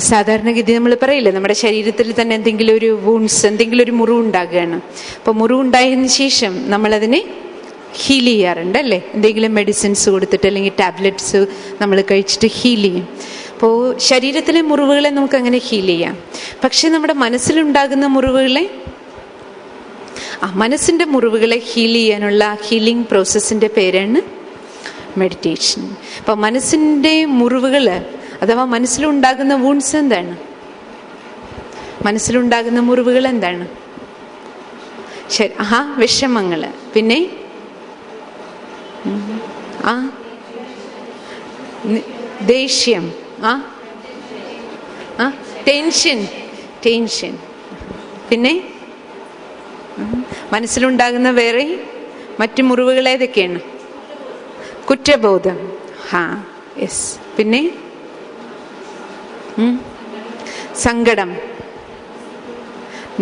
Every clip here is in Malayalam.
സാധാരണഗതി നമ്മൾ പറയില്ലേ, നമ്മുടെ ശരീരത്തിൽ തന്നെ എന്തെങ്കിലും ഒരു വൂൺസ്, എന്തെങ്കിലും ഒരു മുറിവുണ്ടാകുകയാണ്. അപ്പോൾ മുറിവുണ്ടായതിനു ശേഷം നമ്മളതിനെ ഹീൽ ചെയ്യാറുണ്ട് അല്ലേ? എന്തെങ്കിലും മെഡിസിൻസ് കൊടുത്തിട്ട് അല്ലെങ്കിൽ ടാബ്ലറ്റ്സ് നമ്മൾ കഴിച്ചിട്ട് ഹീൽ ചെയ്യും. അപ്പോൾ ശരീരത്തിലെ മുറിവുകളെ നമുക്ക് അങ്ങനെ ഹീൽ ചെയ്യാം. പക്ഷെ നമ്മുടെ മനസ്സിലുണ്ടാകുന്ന മുറിവുകളെ, മനസ്സിൻ്റെ മുറിവുകളെ ഹീൽ ചെയ്യാനുള്ള ഹീലിംഗ് പ്രോസസ്സിൻ്റെ പേരാണ് മെഡിറ്റേഷൻ. അപ്പോൾ മനസ്സിൻ്റെ മുറിവുകൾ അഥവാ മനസ്സിലുണ്ടാകുന്ന വൂൺസ് എന്താണ്? മനസ്സിലുണ്ടാകുന്ന മുറിവുകൾ എന്താണ്? ശരി, വിഷമങ്ങൾ, പിന്നെ ദേഷ്യം, ടെൻഷൻ, പിന്നെ മനസ്സിലുണ്ടാകുന്ന വേറെ മറ്റു മുറിവുകൾ ഏതൊക്കെയാണ്? കുറ്റബോധം, യെസ്, പിന്നെ സങ്കടം,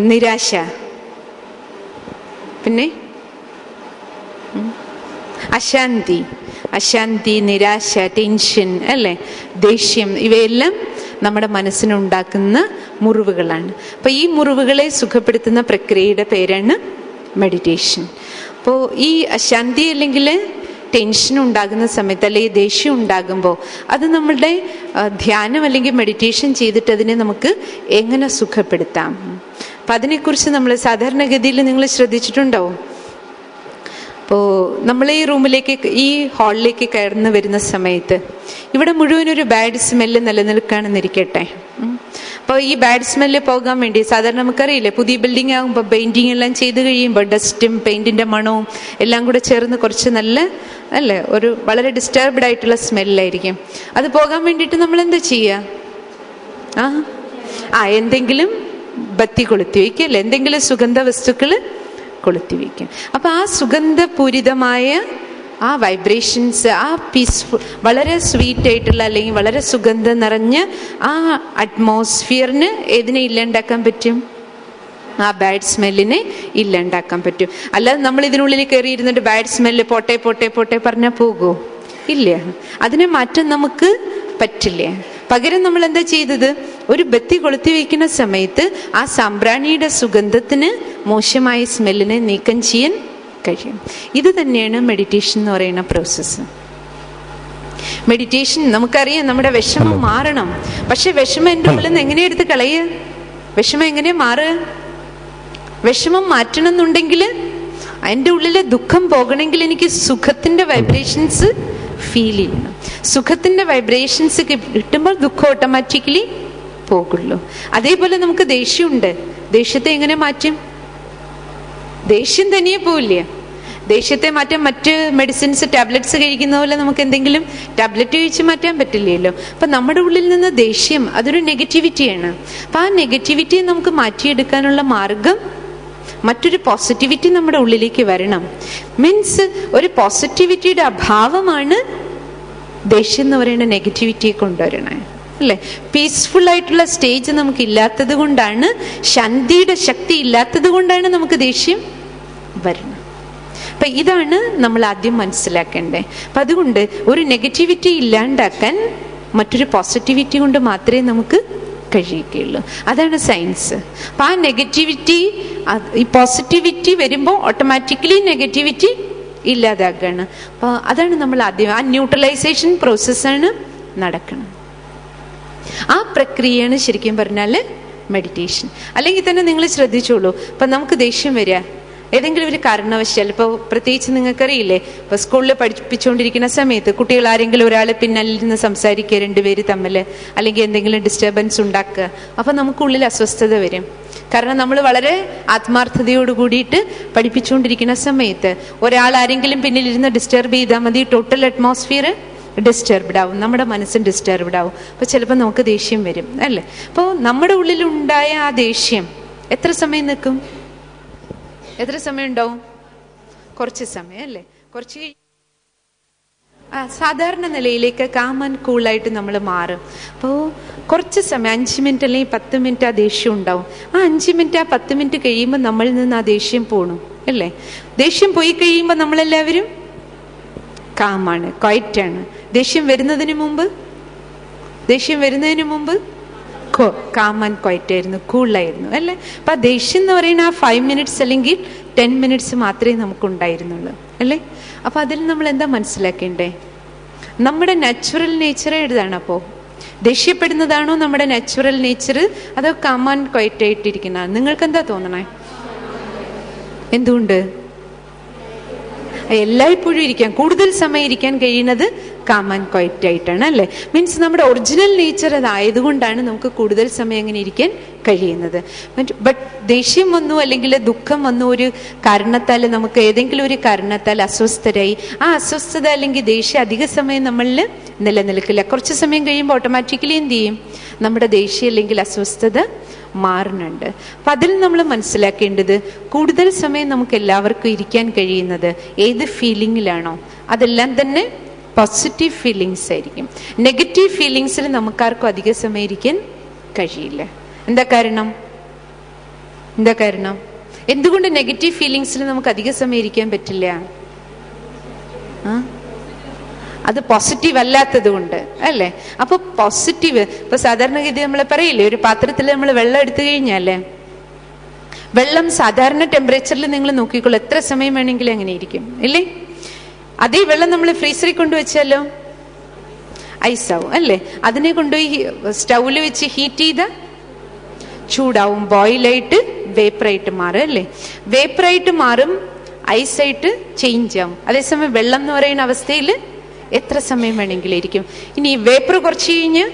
നിരാശ, പിന്നെ അശാന്തി, നിരാശ, ടെൻഷൻ അല്ലേ, ദേഷ്യം, ഇവയെല്ലാം നമ്മുടെ മനസ്സിനുണ്ടാക്കുന്ന മുറിവുകളാണ്. അപ്പോൾ ഈ മുറിവുകളെ സുഖപ്പെടുത്തുന്ന പ്രക്രിയയുടെ പേരാണ് മെഡിറ്റേഷൻ. അപ്പോൾ ഈ അശാന്തി അല്ലെങ്കിൽ ടെൻഷൻ ഉണ്ടാകുന്ന സമയത്ത് അല്ലെങ്കിൽ ദേഷ്യം ഉണ്ടാകുമ്പോൾ അത് നമ്മളുടെ ധ്യാനം അല്ലെങ്കിൽ മെഡിറ്റേഷൻ ചെയ്തിട്ട് അതിനെ നമുക്ക് എങ്ങനെ സുഖപ്പെടുത്താം, അപ്പം അതിനെക്കുറിച്ച് നമ്മൾ സാധാരണഗതിയിൽ നിങ്ങൾ ശ്രദ്ധിച്ചിട്ടുണ്ടാവും. അപ്പോൾ നമ്മൾ ഈ റൂമിലേക്ക്, ഈ ഹാളിലേക്ക് കയറുന്ന വരുന്ന സമയത്ത് ഇവിടെ മുഴുവനൊരു ബാഡ് സ്മെല്ല് നിലനിൽക്കുകയാണെന്നിരിക്കട്ടെ. അപ്പോൾ ഈ ബാഡ് സ്മെല്ല് പോകാൻ വേണ്ടി സാധാരണ നമുക്കറിയില്ലേ, പുതിയ ബിൽഡിംഗ് ആകുമ്പോൾ പെയിൻറ്റിങ് എല്ലാം ചെയ്ത് കഴിയുമ്പോൾ ഡസ്റ്റും പെയിൻറ്റിൻ്റെ മണവും എല്ലാം കൂടെ ചേർന്ന് കുറച്ച് നല്ല അല്ലേ, ഒരു വളരെ ഡിസ്റ്റർബ്ഡ് ആയിട്ടുള്ള സ്മെല്ലായിരിക്കും. അത് പോകാൻ വേണ്ടിയിട്ട് നമ്മൾ എന്താ ചെയ്യുക? എന്തെങ്കിലും ബത്തി കൊളുത്തി വയ്ക്കുക അല്ലേ, എന്തെങ്കിലും സുഗന്ധ വസ്തുക്കൾ കൊളുത്തി വയ്ക്കും. അപ്പം ആ സുഗന്ധപൂരിതമായ ആ വൈബ്രേഷൻസ്, ആ പീസ്ഫുൾ, വളരെ സ്വീറ്റ് ആയിട്ടുള്ള അല്ലെങ്കിൽ വളരെ സുഗന്ധം നിറഞ്ഞ ആ അറ്റ്മോസ്ഫിയറിന് ഏതിനെ ഇല്ലാണ്ടാക്കാൻ പറ്റും? ആ ബാഡ് സ്മെല്ലിനെ ഇല്ലാണ്ടാക്കാൻ പറ്റും. അല്ലാതെ നമ്മൾ ഇതിനുള്ളിൽ കയറിയിരുന്നിട്ട് ബാഡ് സ്മെല്ല് പോട്ടെ പോട്ടെ പോട്ടെ പറഞ്ഞാൽ പോകുമോ? ഇല്ല, അതിനെ മാറ്റാൻ നമുക്ക് പറ്റില്ല. പകരം നമ്മൾ എന്താ ചെയ്തത്? ഒരു ബത്തി കൊളുത്തി വയ്ക്കുന്ന സമയത്ത് ആ സാമ്പ്രാണിയുടെ സുഗന്ധത്തിന് മോശമായ സ്മെല്ലിനെ നീക്കം ചെയ്യാൻ കഴിയും. ഇത് തന്നെയാണ് മെഡിറ്റേഷൻ എന്ന് പറയുന്ന പ്രോസസ്സ്. മെഡിറ്റേഷൻ നമുക്കറിയാം, നമ്മുടെ വിഷമം മാറണം. പക്ഷെ വിഷമം എൻ്റെ ഉള്ളിൽ നിന്ന് എങ്ങനെ എടുത്ത് കളയുക? വിഷമം എങ്ങനെ മാറുക? വിഷമം മാറ്റണം എന്നുണ്ടെങ്കിൽ, എൻ്റെ ഉള്ളിലെ ദുഃഖം പോകണമെങ്കിൽ എനിക്ക് സുഖത്തിൻ്റെ വൈബ്രേഷൻസ് ഫീൽ ചെയ്യണം. സുഖത്തിൻ്റെ വൈബ്രേഷൻസ് കിട്ടുമ്പോൾ ദുഃഖം ഓട്ടോമാറ്റിക്കലി പോകുള്ളൂ. അതേപോലെ നമുക്ക് ദേഷ്യമുണ്ട്. ദേഷ്യത്തെ എങ്ങനെ മാറ്റും? ദേഷ്യം തനിയെ പോവില്ല. ദേഷ്യത്തെ മാറ്റാൻ മറ്റ് മെഡിസിൻസ്, ടാബ്ലറ്റ്സ് കഴിക്കുന്ന പോലെ നമുക്ക് എന്തെങ്കിലും ടാബ്ലറ്റ് കഴിച്ച് മാറ്റാൻ പറ്റില്ലല്ലോ. അപ്പം നമ്മുടെ ഉള്ളിൽ നിന്ന് ദേഷ്യം അതൊരു നെഗറ്റിവിറ്റിയാണ്. അപ്പം ആ നെഗറ്റിവിറ്റിയെ നമുക്ക് മാറ്റിയെടുക്കാനുള്ള മാർഗം മറ്റൊരു പോസിറ്റിവിറ്റി നമ്മുടെ ഉള്ളിലേക്ക് വരണം. മീൻസ് ഒരു പോസിറ്റിവിറ്റിയുടെ അഭാവമാണ് ദേഷ്യം എന്ന് പറയുന്ന നെഗറ്റിവിറ്റിയെ കൊണ്ടുവരണേ അല്ലേ. പീസ്ഫുൾ ആയിട്ടുള്ള സ്റ്റേജ് നമുക്ക് ഇല്ലാത്തത് കൊണ്ടാണ്, ശാന്തിയുടെ ശക്തി ഇല്ലാത്തത് കൊണ്ടാണ് നമുക്ക് ദേഷ്യം വരുന്നത്. അപ്പം ഇതാണ് നമ്മൾ ആദ്യം മനസ്സിലാക്കേണ്ടത്. അപ്പം അതുകൊണ്ട് ഒരു നെഗറ്റിവിറ്റി ഇല്ലാണ്ടാക്കാൻ മറ്റൊരു പോസിറ്റിവിറ്റി കൊണ്ട് മാത്രമേ നമുക്ക് കഴിയുകയുള്ളൂ. അതാണ് സയൻസ്. അപ്പം ആ നെഗറ്റിവിറ്റി, ഈ പോസിറ്റിവിറ്റി വരുമ്പോൾ ഓട്ടോമാറ്റിക്കലി നെഗറ്റിവിറ്റി ഇല്ലാതാക്കുകയാണ്. അപ്പോൾ അതാണ് നമ്മൾ ആദ്യം, ആ ന്യൂട്രലൈസേഷൻ പ്രോസസ്സാണ് നടക്കുന്നത്. ആ പ്രക്രിയയാണ് ശരിക്കും പറഞ്ഞാൽ മെഡിറ്റേഷൻ. അല്ലെങ്കിൽ തന്നെ നിങ്ങൾ ശ്രദ്ധിച്ചോളൂ, ഇപ്പം നമുക്ക് ദേഷ്യം വരിക ഏതെങ്കിലും ഒരു കാരണവശാൽ, ഇപ്പോൾ പ്രത്യേകിച്ച് നിങ്ങൾക്കറിയില്ലേ, ഇപ്പോൾ സ്കൂളിൽ പഠിപ്പിച്ചുകൊണ്ടിരിക്കുന്ന സമയത്ത് കുട്ടികൾ ആരെങ്കിലും ഒരാൾ പിന്നിൽ നിന്ന് സംസാരിക്കുക, രണ്ടുപേര് തമ്മിൽ, അല്ലെങ്കിൽ എന്തെങ്കിലും ഡിസ്റ്റർബൻസ് ഉണ്ടാക്കുക, അപ്പം നമുക്കുള്ളിൽ അസ്വസ്ഥത വരും. കാരണം നമ്മൾ വളരെ ആത്മാർത്ഥതയോട് കൂടിയിട്ട് പഠിപ്പിച്ചുകൊണ്ടിരിക്കുന്ന സമയത്ത് ഒരാൾ ആരെങ്കിലും പിന്നിലിരുന്ന് ഡിസ്റ്റർബ് ചെയ്താൽ മതി, ടോട്ടൽ അറ്റ്മോസ്ഫിയർ ഡിസ്റ്റർബ്ഡ് ആവും, നമ്മുടെ മനസ്സും ഡിസ്റ്റർബ്ഡ് ആവും. അപ്പോൾ ചിലപ്പോൾ നമുക്ക് ദേഷ്യം വരും അല്ലേ. അപ്പോൾ നമ്മുടെ ഉള്ളിലുണ്ടായ ആ ദേഷ്യം എത്ര സമയം നിൽക്കും? എത്ര സമയം ഉണ്ടാവും? കുറച്ച് സമയം അല്ലേ. കുറച്ച് സാധാരണ നിലയിലേക്ക് കാം ആൻഡ് കൂളായിട്ട് നമ്മൾ മാറും. അപ്പോൾ കുറച്ച് സമയം, 5 മിനിറ്റ് അല്ലെങ്കിൽ 10 മിനിറ്റ് ആ ദേഷ്യം ഉണ്ടാവും. ആ 5 മിനിറ്റ് ആ 10 മിനിറ്റ് കഴിയുമ്പോൾ നമ്മളിൽ നിന്ന് ആ ദേഷ്യം പോണു അല്ലേ. ദേഷ്യം പോയി കഴിയുമ്പോൾ നമ്മളെല്ലാവരും കാമാണ്, ക്വയറ്റാണ്. ദേഷ്യം വരുന്നതിന് മുമ്പ് കാം ആൻഡ് ക്വയറ്റ് ആയിരുന്നു, കൂളായിരുന്നു അല്ലേ. അപ്പം ആ ദേഷ്യം എന്ന് പറയുന്ന ആ 5 minutes അല്ലെങ്കിൽ 10 minutes മാത്രമേ നമുക്കുണ്ടായിരുന്നുള്ളൂ അല്ലേ. അപ്പം അതിൽ നമ്മൾ എന്താ മനസ്സിലാക്കേണ്ടേ? നമ്മുടെ നാച്ചുറൽ നേച്ചർ ഏതാണ്? അപ്പോൾ ദേഷ്യപ്പെടുന്നതാണോ നമ്മുടെ നാച്ചുറൽ നേച്ചർ, അതോ കാം ആൻഡ് ക്വയറ്റ് ആയിട്ടിരിക്കുന്നതാണ്? നിങ്ങൾക്ക് എന്താ തോന്നണേ? എന്തുകൊണ്ട് എല്ലായ്പ്പോഴും ഇരിക്കാൻ, കൂടുതൽ സമയം ഇരിക്കാൻ കഴിയുന്നത് കാം ആൻഡ് ക്വയറ്റ് ആയിട്ടാണ് അല്ലേ. മീൻസ് നമ്മുടെ ഒറിജിനൽ നേച്ചർ അതായതുകൊണ്ടാണ് നമുക്ക് കൂടുതൽ സമയം അങ്ങനെ ഇരിക്കാൻ കഴിയുന്നത്. ബട്ട് ദേഷ്യം വന്നു അല്ലെങ്കിൽ ദുഃഖം വന്നു, ഒരു കാരണത്താൽ നമുക്ക് ഏതെങ്കിലും ഒരു കാരണത്താൽ അസ്വസ്ഥരായി, ആ അസ്വസ്ഥത അല്ലെങ്കിൽ ദേഷ്യം അധിക സമയം നമ്മളിൽ നിലനിൽക്കില്ല. കുറച്ച് സമയം കഴിയുമ്പോൾ ഓട്ടോമാറ്റിക്കലി എന്ത് ചെയ്യും? നമ്മുടെ ദേഷ്യം അല്ലെങ്കിൽ അസ്വസ്ഥത മാറുന്നുണ്ട്. അപ്പം അതിൽ നമ്മൾ മനസ്സിലാക്കേണ്ടത്, കൂടുതൽ സമയം നമുക്ക് എല്ലാവർക്കും ഇരിക്കാൻ കഴിയുന്നത് ഏത് ഫീലിങ്ങിലാണോ അതെല്ലാം തന്നെ പോസിറ്റീവ് ഫീലിങ്സ് ആയിരിക്കും. നെഗറ്റീവ് ഫീലിങ്സിൽ നമുക്കാർക്കും അധിക സമയം ഇരിക്കാൻ കഴിയില്ല. എന്താ കാരണം? എന്തുകൊണ്ട് നെഗറ്റീവ് ഫീലിങ്സിൽ നമുക്ക് അധിക സമയം ഇരിക്കാൻ പറ്റില്ല? അത് പോസിറ്റീവ് അല്ലാത്തത് കൊണ്ട് അല്ലേ. അപ്പൊ പോസിറ്റീവ്, ഇപ്പൊ സാധാരണഗതി നമ്മൾ പറയില്ലേ, ഒരു പാത്രത്തിൽ നമ്മൾ വെള്ളം എടുത്തു കഴിഞ്ഞാലേ, വെള്ളം സാധാരണ ടെമ്പറേച്ചറിൽ നിങ്ങൾ നോക്കിക്കോളൂ, എത്ര സമയം വേണമെങ്കിലും അങ്ങനെ ഇരിക്കും ഇല്ലേ. അതേ വെള്ളം നമ്മൾ ഫ്രീസറിൽ കൊണ്ടുവച്ചാലോ ഐസാവും അല്ലേ. അതിനെ കൊണ്ടുപോയി സ്റ്റൗവിൽ വെച്ച് ഹീറ്റ് ചെയ്ത ചൂടാവും, ബോയിലായിട്ട് വേപ്പറായിട്ട് മാറും അല്ലേ. വേപ്പറായിട്ട് മാറും, ഐസായിട്ട് ചേഞ്ച് ആവും. അതേസമയം വെള്ളം എന്ന് പറയുന്ന അവസ്ഥയിൽ എത്ര സമയം വേണമെങ്കിലും ഇരിക്കും. ഇനി വേപ്പർ കുറച്ച് കഴിഞ്ഞ്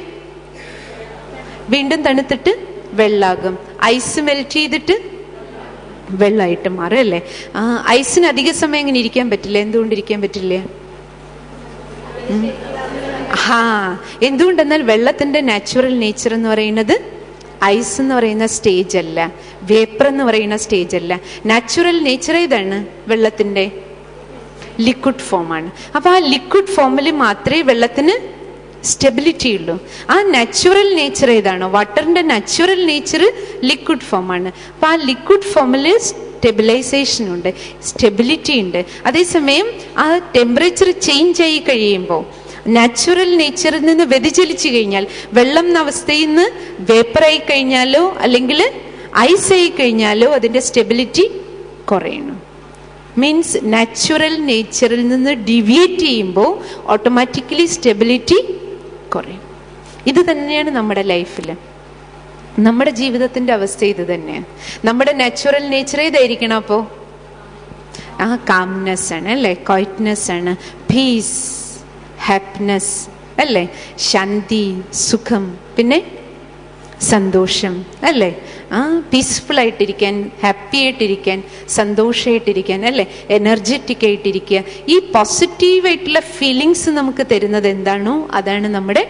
വീണ്ടും തണുത്തിട്ട് വെള്ളാകും, ഐസ് മെൽറ്റ് ചെയ്തിട്ട് വെള്ളമായിട്ട് മാറും അല്ലേ. ഐസിന് അധിക സമയം ഇങ്ങനെ ഇരിക്കാൻ പറ്റില്ല. എന്തുകൊണ്ടിരിക്കാൻ പറ്റില്ല? എന്തുകൊണ്ടെന്നാൽ വെള്ളത്തിന്റെ നാച്ചുറൽ നേച്ചർ എന്ന് പറയുന്നത് ഐസ് എന്ന് പറയുന്ന സ്റ്റേജ് അല്ല, വേപ്പർ എന്ന് പറയുന്ന സ്റ്റേജ് അല്ല. നാച്ചുറൽ നേച്ചർ ഏതാണ്? വെള്ളത്തിന്റെ ലിക്വിഡ് ഫോമാണ്. അപ്പൊ ആ ലിക്വിഡ് ഫോമിൽ മാത്രമേ വെള്ളത്തിന് സ്റ്റെബിലിറ്റി ഉള്ളൂ. ആ നാച്ചുറൽ നേച്ചർ ഏതാണോ, വാട്ടറിന്റെ നാച്ചുറൽ നേച്ചർ ലിക്വിഡ് ഫോമാണ്. അപ്പൊ ആ ലിക്വിഡ് ഫോമിൽ സ്റ്റെബിലൈസേഷൻ ഉണ്ട്, സ്റ്റെബിലിറ്റി ഉണ്ട്. അതേസമയം ആ ടെമ്പറേച്ചർ ചേഞ്ച് ആയി കഴിയുമ്പോൾ, നാച്ചുറൽ നേച്ചറിൽ നിന്ന് വ്യതിചലിച്ചു കഴിഞ്ഞാൽ, വെള്ളം എന്ന അവസ്ഥയിൽ നിന്ന് വേപ്പറായി കഴിഞ്ഞാലോ അല്ലെങ്കിൽ ഐസ് ആയി കഴിഞ്ഞാലോ അതിന്റെ സ്റ്റെബിലിറ്റി കുറയണം. മീൻസ് നാച്ചുറൽ നേച്ചറിൽ നിന്ന് ഡീവിയേറ്റ് ചെയ്യുമ്പോൾ ഓട്ടോമാറ്റിക്കലി സ്റ്റെബിലിറ്റി കുറയും. ഇത് തന്നെയാണ് നമ്മുടെ ലൈഫിൽ, നമ്മുടെ ജീവിതത്തിന്റെ അവസ്ഥ ഇത് തന്നെയാണ്. നമ്മുടെ നാച്ചുറൽ നേച്ചർ ഏതായിരിക്കണം? അപ്പോൾ കാംനെസ് ആണ് അല്ലേ, ക്വയറ്റ്നെസ് ആണ്, പീസ്, ഹാപ്പിനെസ് അല്ലേ, ശാന്തി, സുഖം, പിന്നെ സന്തോഷം അല്ലേ. പീസ്ഫുൾ ആയിട്ടിരിക്കാൻ, ഹാപ്പി ആയിട്ടിരിക്കാൻ, സന്തോഷമായിട്ടിരിക്കാൻ അല്ലേ, എനർജറ്റിക് ആയിട്ടിരിക്കുക. ഈ പോസിറ്റീവായിട്ടുള്ള ഫീലിങ്സ് നമുക്ക് തരുന്നത് എന്താണോ അതാണ് നമ്മുടെ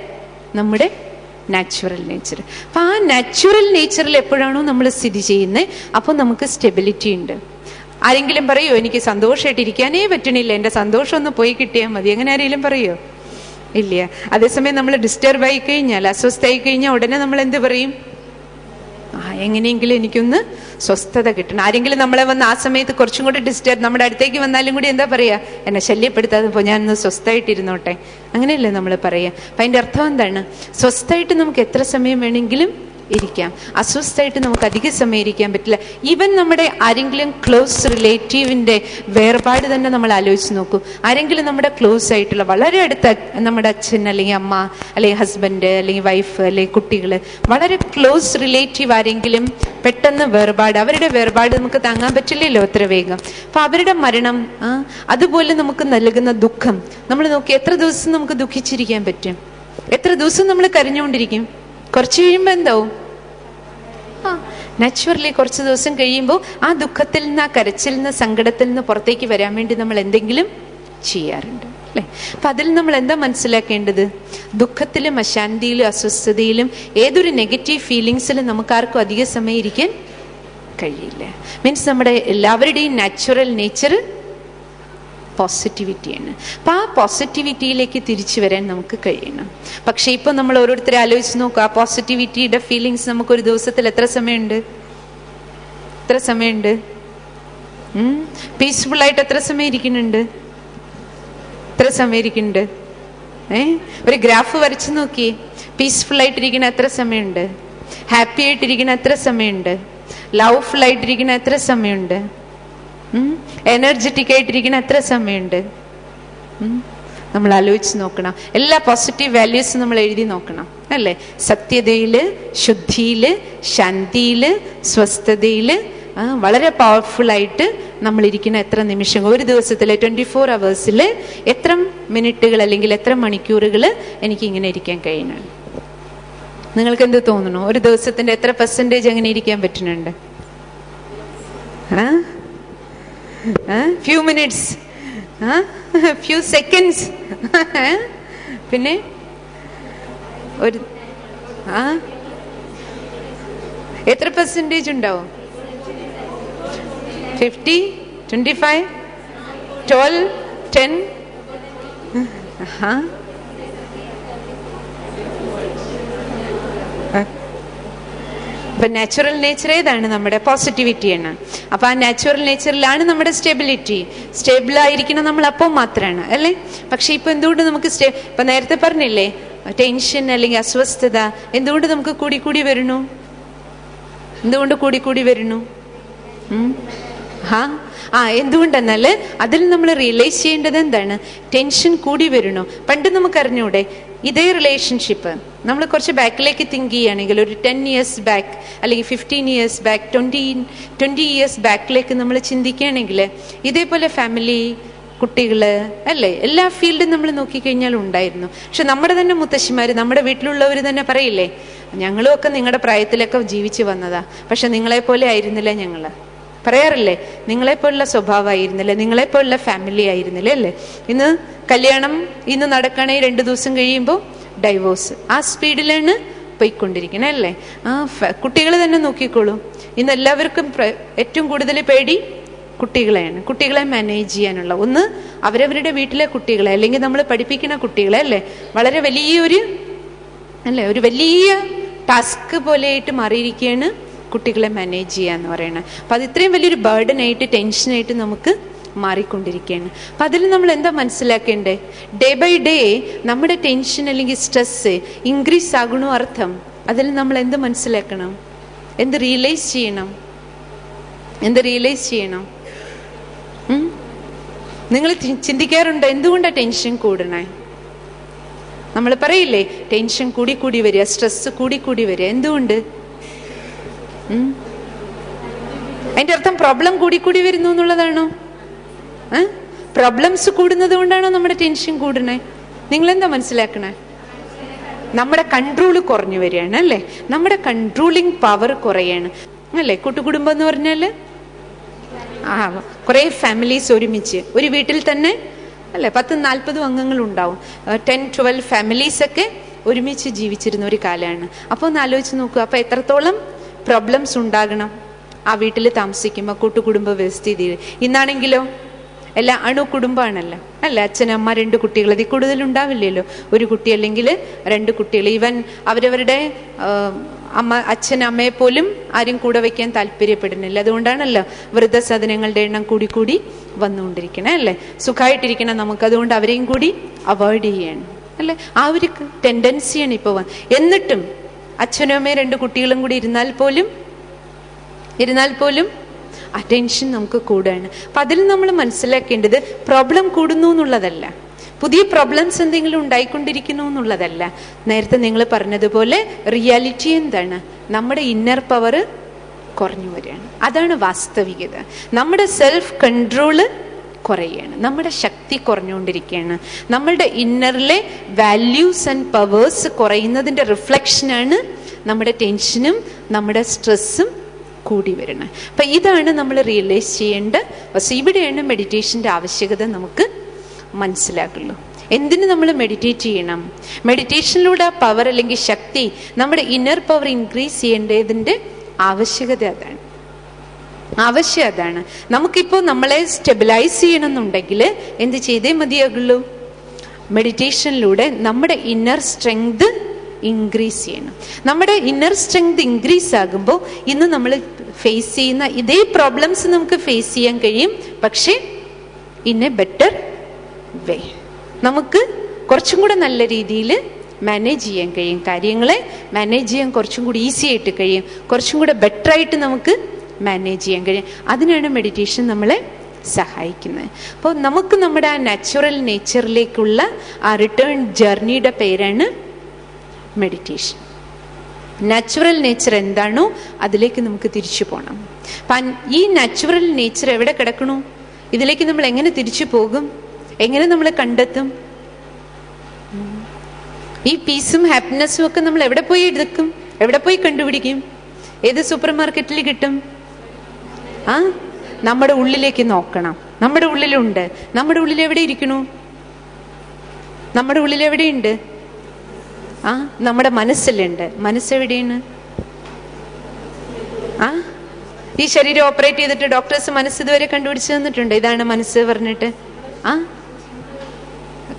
നാച്ചുറൽ നേച്ചർ. അപ്പം ആ നാച്ചുറൽ നേച്ചറിൽ എപ്പോഴാണോ നമ്മൾ സ്ഥിതി ചെയ്യുന്നത്, അപ്പോൾ നമുക്ക് സ്റ്റെബിലിറ്റി ഉണ്ട്. ആരെങ്കിലും പറയോ എനിക്ക് സന്തോഷമായിട്ടിരിക്കാനേ പറ്റണില്ല, എൻ്റെ സന്തോഷം ഒന്ന് പോയി കിട്ടിയാൽ മതി, അങ്ങനെ ആരെങ്കിലും പറയോ? ഇല്ല. അതേസമയം നമ്മൾ ഡിസ്റ്റർബ് ആയി കഴിഞ്ഞാൽ, അസ്വസ്ഥയായി കഴിഞ്ഞാൽ ഉടനെ നമ്മൾ എന്ത് പറയും? എങ്ങനെയെങ്കിലും എനിക്കൊന്ന് സ്വസ്ഥത കിട്ടണം. ആരെങ്കിലും നമ്മളെ വന്ന് ആ സമയത്ത് കുറച്ചും കൂടി ഡിസ്റ്റർബ്, നമ്മുടെ അടുത്തേക്ക് വന്നാലും കൂടി എന്താ പറയാ? എന്നെ ശല്യപ്പെടുത്താതെ പോ, ഞാനൊന്ന് സ്വസ്ഥമായിട്ടിരുന്നോട്ടെ, അങ്ങനെയല്ലേ നമ്മൾ പറയാ. അപ്പം അതിൻ്റെ അർത്ഥം എന്താണ്? സ്വസ്ഥമായിട്ട് നമുക്ക് എത്ര സമയം വേണമെങ്കിലും ഇരിക്കാം, അസ്വസ്ഥമായിട്ട് നമുക്ക് അധിക സമയം ഇരിക്കാൻ പറ്റില്ല. ഈവൻ നമ്മുടെ ആരെങ്കിലും ക്ലോസ് റിലേറ്റീവിൻ്റെ വേർപാട് തന്നെ നമ്മൾ ആലോചിച്ച് നോക്കൂ. ആരെങ്കിലും നമ്മുടെ ക്ലോസ് ആയിട്ടുള്ള വളരെ അടുത്ത നമ്മുടെ അച്ഛൻ അല്ലെങ്കിൽ അമ്മ അല്ലെങ്കിൽ ഹസ്ബൻഡ് അല്ലെങ്കിൽ വൈഫ് അല്ലെങ്കിൽ കുട്ടികൾ, വളരെ ക്ലോസ് റിലേറ്റീവ് ആരെങ്കിലും പെട്ടെന്ന് വേർപാട്, അവരുടെ വേർപാട് നമുക്ക് താങ്ങാൻ പറ്റില്ലല്ലോ അത്ര വേഗം. അപ്പം അവരുടെ മരണം, അതുപോലെ നമുക്ക് നൽകുന്ന ദുഃഖം നമ്മൾ നോക്കി എത്ര ദിവസം നമുക്ക് ദുഃഖിച്ചിരിക്കാൻ പറ്റും? എത്ര ദിവസം നമ്മൾ കരഞ്ഞുകൊണ്ടിരിക്കും? കുറച്ച് കഴിയുമ്പോൾ എന്താവും? നാച്ചുറലി കുറച്ച് ദിവസം കഴിയുമ്പോൾ ആ ദുഃഖത്തിൽ നിന്ന്, ആ കരച്ചിൽ നിന്ന്, സങ്കടത്തിൽ നിന്ന് പുറത്തേക്ക് വരാൻ വേണ്ടി നമ്മൾ എന്തെങ്കിലും ചെയ്യാറുണ്ട് അല്ലേ. അപ്പം അതിൽ നമ്മൾ എന്താ മനസ്സിലാക്കേണ്ടത്? ദുഃഖത്തിലും അശാന്തിയിലും അസ്വസ്ഥതയിലും ഏതൊരു നെഗറ്റീവ് ഫീലിങ്സിലും നമുക്കാർക്കും അധിക സമയം ഇരിക്കാൻ കഴിയില്ല. മീൻസ് നമ്മുടെ എല്ലാവരുടെയും നാച്ചുറൽ നേച്ചർ പോസിറ്റിവിറ്റിയാണ്. അപ്പം ആ പോസിറ്റിവിറ്റിയിലേക്ക് തിരിച്ചു വരാൻ നമുക്ക് കഴിയണം. പക്ഷെ ഇപ്പം നമ്മൾ ഓരോരുത്തരെ ആലോചിച്ച് നോക്കുക, ആ പോസിറ്റിവിറ്റിയുടെ ഫീലിങ്സ് നമുക്കൊരു ദിവസത്തിൽ എത്ര സമയമുണ്ട്? പീസ്ഫുൾ ആയിട്ട് എത്ര സമയം ഇരിക്കുന്നുണ്ട്? ഒരു ഗ്രാഫ് വരച്ച് നോക്കിയേ, പീസ്ഫുൾ ആയിട്ടിരിക്കണ എത്ര സമയമുണ്ട്? ഹാപ്പി ആയിട്ടിരിക്കണ എത്ര സമയമുണ്ട്? ലവ്ഫുൾ ആയിട്ടിരിക്കണ എത്ര സമയമുണ്ട്? എനർജറ്റിക് ആയിട്ടിരിക്കണ എത്ര സമയമുണ്ട്? നമ്മൾ ആലോചിച്ച് നോക്കണം. എല്ലാ പോസിറ്റീവ് വാല്യൂസും നമ്മൾ എഴുതി നോക്കണം അല്ലേ? സത്യതയില്, ശുദ്ധിയില്, ശാന്തിയില്, സ്വസ്ഥതയില്, വളരെ പവർഫുൾ ആയിട്ട് നമ്മൾ ഇരിക്കുന്ന എത്ര നിമിഷങ്ങൾ, ഒരു ദിവസത്തിലെ 24 hours എത്ര മിനിറ്റുകൾ അല്ലെങ്കിൽ എത്ര മണിക്കൂറുകൾ എനിക്ക് ഇങ്ങനെ ഇരിക്കാൻ കഴിയണം? നിങ്ങൾക്ക് എന്ത് തോന്നുന്നു? ഒരു ദിവസത്തിന്റെ എത്ര % അങ്ങനെ ഇരിക്കാൻ പറ്റുന്നുണ്ട്? ഫ്യൂ മിനിറ്റ്സ്, ഫ്യൂ സെക്കൻഡ്സ്, പിന്നെ ഒരു എത്ര % ഉണ്ടാവും? 50, 25, 12, 10. അപ്പൊ നാച്ചുറൽ നേച്ചർ ഏതാണ്? നമ്മുടെ പോസിറ്റിവിറ്റിയാണ്. അപ്പൊ ആ നാച്ചുറൽ നേച്ചറിലാണ് നമ്മുടെ സ്റ്റെബിലിറ്റി. സ്റ്റേബിൾ ആയിരിക്കണം നമ്മൾ അപ്പോൾ മാത്രമാണ് അല്ലേ? പക്ഷെ ഇപ്പൊ എന്തുകൊണ്ട് നമുക്ക് ഇപ്പൊ നേരത്തെ പറഞ്ഞില്ലേ, ടെൻഷൻ അല്ലെങ്കിൽ അസ്വസ്ഥത എന്തുകൊണ്ട് നമുക്ക് കൂടി വരുന്നു? എന്തുകൊണ്ട് കൂടി വരുന്നു? എന്തുകൊണ്ടെന്നാല് അതിൽ നമ്മൾ റിയലൈസ് ചെയ്യേണ്ടത് എന്താണ്? ടെൻഷൻ കൂടി വരുന്നു. പണ്ട് നമുക്കറിഞ്ഞൂടെ ഇതേ റിലേഷൻഷിപ്പ് നമ്മൾ കുറച്ച് ബാക്കിലേക്ക് തിങ്ക് ചെയ്യുകയാണെങ്കിൽ, ഒരു 10 years ബാക്ക് അല്ലെങ്കിൽ 15 years ബാക്ക്, 20 years ബാക്കിലേക്ക് നമ്മൾ ചിന്തിക്കുകയാണെങ്കിൽ ഇതേപോലെ ഫാമിലി, കുട്ടികള് അല്ലേ, എല്ലാ ഫീൽഡും നമ്മൾ നോക്കിക്കഴിഞ്ഞാൽ ഉണ്ടായിരുന്നു. പക്ഷെ നമ്മുടെ തന്നെ മുത്തശ്ശിമാര്, നമ്മുടെ വീട്ടിലുള്ളവർ തന്നെ പറയില്ലേ, ഞങ്ങളും ഒക്കെ നിങ്ങളുടെ പ്രായത്തിലൊക്കെ ജീവിച്ചു വന്നതാ, പക്ഷെ നിങ്ങളെപ്പോലെ ആയിരുന്നില്ല ഞങ്ങള്. പറയാറില്ലേ, നിങ്ങളെപ്പോലുള്ള സ്വഭാവമായിരുന്നില്ല, നിങ്ങളെപ്പോലുള്ള ഫാമിലി ആയിരുന്നില്ല അല്ലേ? ഇന്ന് കല്യാണം ഇന്ന് നടക്കണേ 2 ദിവസം കഴിയുമ്പോൾ ഡൈവോഴ്സ്. ആ സ്പീഡിലാണ് പോയിക്കൊണ്ടിരിക്കണേ അല്ലേ? കുട്ടികൾ തന്നെ നോക്കിക്കോളൂ. ഇന്ന് എല്ലാവർക്കും ഏറ്റവും കൂടുതൽ പേടി കുട്ടികളെയാണ്. കുട്ടികളെ മാനേജ് ചെയ്യാനുള്ള, ഒന്ന് അവരവരുടെ വീട്ടിലെ കുട്ടികളെ അല്ലെങ്കിൽ നമ്മൾ പഠിപ്പിക്കുന്ന കുട്ടികളെ അല്ലേ, വളരെ വലിയൊരു ഒരു വലിയ ടാസ്ക് പോലെയായിട്ട് മാറിയിരിക്കുകയാണ് കുട്ടികളെ മാനേജ് ചെയ്യാന്ന് പറയുന്നത്. അപ്പം അത് ഇത്രയും വലിയൊരു ബേർഡനായിട്ട്, ടെൻഷനായിട്ട് നമുക്ക് മാറിക്കൊണ്ടിരിക്കുകയാണ്. അപ്പം അതിൽ നമ്മൾ എന്താ മനസ്സിലാക്കേണ്ടേ? ഡേ ബൈ ഡേ നമ്മുടെ ടെൻഷൻ അല്ലെങ്കിൽ സ്ട്രെസ് ഇൻക്രീസ് ആകണോ അർത്ഥം? അതിൽ നമ്മൾ എന്ത് മനസ്സിലാക്കണം? എന്ത് റിയലൈസ് ചെയ്യണം? നിങ്ങൾ ചിന്തിക്കാറുണ്ടോ എന്തുകൊണ്ടാണ് ടെൻഷൻ കൂടണേ? നമ്മൾ പറയില്ലേ, ടെൻഷൻ കൂടി വരിക, സ്ട്രെസ് കൂടി വരിക. എന്തുകൊണ്ട്? അതിന്റെ അർത്ഥം പ്രോബ്ലം കൂടി വരുന്നു എന്നുള്ളതാണോ? പ്രോബ്ലംസ് കൂടുന്നത് കൊണ്ടാണോ നമ്മുടെ ടെൻഷൻ കൂടണേ? നിങ്ങളെന്താ മനസ്സിലാക്കണേ? നമ്മുടെ കൺട്രോൾ കുറഞ്ഞു വരികയാണ് അല്ലേ? നമ്മുടെ കൺട്രോളിങ് പവർ കുറയാണ് അല്ലേ? കൂട്ടുകുടുംബം എന്ന് പറഞ്ഞാല് കുറെ ഫാമിലീസ് ഒരുമിച്ച് ഒരു വീട്ടിൽ തന്നെ അല്ലെ 10-40 അംഗങ്ങൾ ഉണ്ടാവും. 10-12 ഫാമിലീസ് ഒക്കെ ഒരുമിച്ച് ജീവിച്ചിരുന്ന ഒരു കാലമാണ്. അപ്പോൾ ഒന്ന് ആലോചിച്ച് നോക്കുക, അപ്പൊ എത്രത്തോളം പ്രോബ്ലംസ് ഉണ്ടാകണം ആ വീട്ടിൽ താമസിക്കുമ്പോൾ, കൂട്ടുകുടുംബ വ്യവസ്ഥിതിയിൽ. ഇന്നാണെങ്കിലോ എല്ലാം അണുകുടുംബമാണല്ലോ അല്ല? അച്ഛനമ്മ 2 കുട്ടികൾ, അതിൽ കൂടുതലുണ്ടാവില്ലല്ലോ. ഒരു കുട്ടി അല്ലെങ്കിൽ 2 കുട്ടികൾ. ഈവൻ അവരവരുടെ അച്ഛനമ്മയെ പോലും ആരും കൂടെ വയ്ക്കാൻ താല്പര്യപ്പെടുന്നില്ല. അതുകൊണ്ടാണല്ലോ വൃദ്ധസദനങ്ങളുടെ എണ്ണം കൂടി വന്നുകൊണ്ടിരിക്കണേ അല്ലേ? സുഖമായിട്ടിരിക്കണം നമുക്ക്, അതുകൊണ്ട് അവരെയും കൂടി അവോയ്ഡ് ചെയ്യണം അല്ലെ? ആ ഒരു ടെൻഡൻസിയാണ് ഇപ്പോൾ. എന്നിട്ടും അച്ഛനും അമ്മയും 2 കുട്ടികളും കൂടി ഇരുന്നാൽ പോലും അറ്റൻഷൻ നമുക്ക് കൂടുകയാണ്. അപ്പം അതിൽ നമ്മൾ മനസ്സിലാക്കേണ്ടത് പ്രോബ്ലം കൂടുന്നു എന്നുള്ളതല്ല, പുതിയ പ്രോബ്ലംസ് എന്തെങ്കിലും ഉണ്ടായിക്കൊണ്ടിരിക്കുന്നു എന്നുള്ളതല്ല. നേരത്തെ നിങ്ങൾ പറഞ്ഞതുപോലെ റിയാലിറ്റി എന്താണ്? നമ്മുടെ ഇന്നർ പവർ കുറഞ്ഞു വരികയാണ്. അതാണ് വാസ്തവികത. നമ്മുടെ സെൽഫ് കൺട്രോള് കുറയുകയാണ്, നമ്മുടെ ശക്തി കുറഞ്ഞുകൊണ്ടിരിക്കുകയാണ്. നമ്മളുടെ ഇന്നറിലെ വാല്യൂസ് ആൻഡ് പവേഴ്സ് കുറയുന്നതിൻ്റെ റിഫ്ലക്ഷനാണ് നമ്മുടെ ടെൻഷനും നമ്മുടെ സ്ട്രെസ്സും കൂടി വരണം. അപ്പം ഇതാണ് നമ്മൾ റിയലൈസ് ചെയ്യേണ്ട. പക്ഷെ ഇവിടെയാണ് മെഡിറ്റേഷൻ്റെ ആവശ്യകത നമുക്ക് മനസ്സിലാക്കുള്ളൂ. എന്തിന് നമ്മൾ മെഡിറ്റേറ്റ് ചെയ്യണം? മെഡിറ്റേഷനിലൂടെ ആ പവർ അല്ലെങ്കിൽ ശക്തി, നമ്മുടെ ഇന്നർ പവർ ഇൻക്രീസ് ചെയ്യേണ്ടതിൻ്റെ ആവശ്യകത അതാണ്. നമുക്കിപ്പോൾ നമ്മളെ സ്റ്റെബിലൈസ് ചെയ്യണമെന്നുണ്ടെങ്കിൽ എന്ത് ചെയ്തേ മതിയാകുള്ളൂ? മെഡിറ്റേഷനിലൂടെ നമ്മുടെ ഇന്നർ സ്ട്രെങ്ത് ഇൻക്രീസ് ചെയ്യണം. നമ്മുടെ ഇന്നർ സ്ട്രെങ്ത് ഇൻക്രീസ് ആകുമ്പോൾ ഇന്ന് നമ്മൾ ഫേസ് ചെയ്യുന്ന ഇതേ പ്രോബ്ലംസ് നമുക്ക് ഫേസ് ചെയ്യാൻ കഴിയും. പക്ഷേ ഇൻ എ ബെറ്റർ വേ, നമുക്ക് കുറച്ചും കൂടെ നല്ല രീതിയിൽ മാനേജ് ചെയ്യാൻ കഴിയും, കാര്യങ്ങളെ മാനേജ് ചെയ്യാൻ കുറച്ചും കൂടി ഈസി ആയിട്ട് കഴിയും, കുറച്ചും കൂടെ ബെറ്ററായിട്ട് നമുക്ക് മാനേജ് ചെയ്യാൻ കഴിയും. അതിനാണ് മെഡിറ്റേഷൻ നമ്മളെ സഹായിക്കുന്നത്. അപ്പോൾ നമുക്ക് നമ്മുടെ ആ നാച്ചുറൽ നേച്ചറിലേക്കുള്ള ആ റിട്ടേൺ ജേർണിയുടെ പേരാണ് മെഡിറ്റേഷൻ. നാച്ചുറൽ നേച്ചർ എന്താണോ അതിലേക്ക് നമുക്ക് തിരിച്ചു പോകണം. അപ്പം ഈ നാച്ചുറൽ നേച്ചർ എവിടെ കിടക്കണു? ഇതിലേക്ക് നമ്മൾ എങ്ങനെ തിരിച്ചു പോകും? എങ്ങനെ നമ്മൾ കണ്ടെത്തും? ഈ പീസും ഹാപ്പിനെസ്സും ഒക്കെ നമ്മൾ എവിടെ പോയി എടുക്കും? എവിടെ പോയി കണ്ടുപിടിക്കും? ഏത് സൂപ്പർ മാർക്കറ്റിൽ കിട്ടും? നമ്മുടെ ഉള്ളിലേക്ക് നോക്കണം. നമ്മുടെ ഉള്ളിലുണ്ട്. നമ്മുടെ ഉള്ളിൽ എവിടെ ഇരിക്കണു? നമ്മുടെ ഉള്ളിൽ എവിടെയുണ്ട്? നമ്മുടെ മനസ്സിലുണ്ട്. മനസ്സെവിടെയാണ്? ഈ ശരീരം ഓപ്പറേറ്റ് ചെയ്തിട്ട് ഡോക്ടേഴ്സ് മനസ്സ് ഇതുവരെ കണ്ടുപിടിച്ച് തന്നിട്ടുണ്ട്, ഇതാണ് മനസ്സ് പറഞ്ഞിട്ട്.